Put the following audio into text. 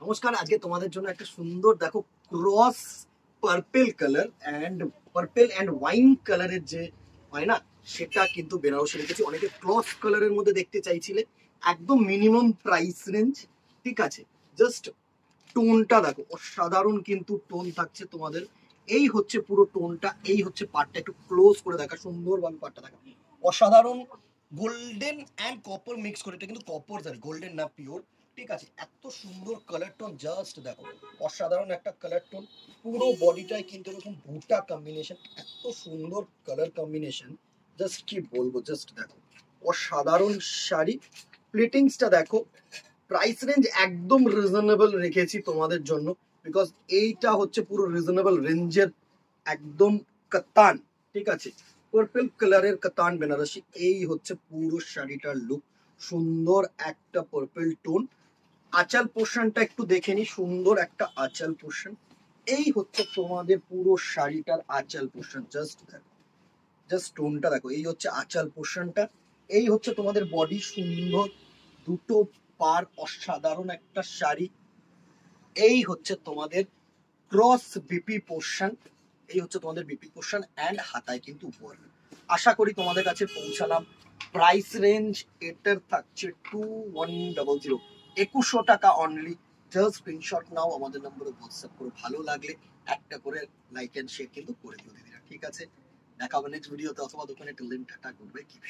নমস্কার, আজকে তোমাদের জন্য একটা সুন্দর দেখো ক্রস পার্পেল এন্ড ওয়াইন কালারের যে হয় না সেটা কিন্তু বেনারসি রেখেছি। অনেকে ক্রস কালারের মধ্যে দেখতে চাইছিলে, একদম মিনিমাম প্রাইস রেঞ্জ। ঠিক আছে, জাস্ট টোনটা দেখো, অসাধারণ কিন্তু টোন থাকছে তোমাদের। এই হচ্ছে পুরো টোনটা, এই হচ্ছে পার্টটা, একটু ক্লোজ করে দেখা, সুন্দরভাবে পার্টটা দেখা, অসাধারণ। গোল্ডেন অ্যান্ড কপার মিক্স করে, এটা কিন্তু কপার জানি, গোল্ডেন না পিওর। ঠিক আছে, এত সুন্দর কালার টোন, জাস্ট দেখো অসাধারণ একটা কালার টোন। পুরো বডিটায় কিন্তু এরকম বুটা কম্বিনেশন, এত সুন্দর কালার কম্বিনেশন, জাস্ট কি বলবো, জাস্ট দেখো অসাধারণ শাড়ি। প্লেটিংসটা দেখো, প্রাইস রেঞ্জ একদম রিজনেবল রেখেছি তোমাদের জন্য, বিকজ এইটা হচ্ছে পুরো রিজনেবল রেঞ্জের একদম কাতান। ঠিক আছে, পার্পল কালারের কাতান বেনারসি, এই হচ্ছে পুরো শাড়িটার লুক। সুন্দর একটা পার্পল টোন। আঁচল পোর্শনটা একটু দেখে নি, সুন্দর একটা আঁচল পোর্শন। এই হচ্ছে তোমাদের পুরো শাড়িটার আঁচল পোর্শন, জাস্ট দেখো, জাস্ট টোনটা দেখো, এই হচ্ছে আঁচল পোর্শনটা। এই হচ্ছে তোমাদের বডি, সুন্দর দুটো পার, অসাধারণ একটা শাড়ি। এই হচ্ছে তোমাদের ক্রস বিপি পোর্শন, এই হচ্ছে তোমাদের বিপি পোর্শন অ্যান্ড হাতায় কিন্তু উপর। আশা করি তোমাদের কাছে পৌঁছালাম। প্রাইস রেঞ্জ এটার থাকছে 2100, 2100 টাকা অনলি। জাস্ট স্ক্রিনশট নাও, আমাদের নম্বরে হোয়াটসঅ্যাপ করো, ভালো লাগলে একটা করে লাইক এন্ড শেয়ার কিন্তু করে দিও দিদিরা। ঠিক আছে, দেখা হবে নেক্সট ভিডিওতে অথবা দোকানে। Till then tata, good bye, keep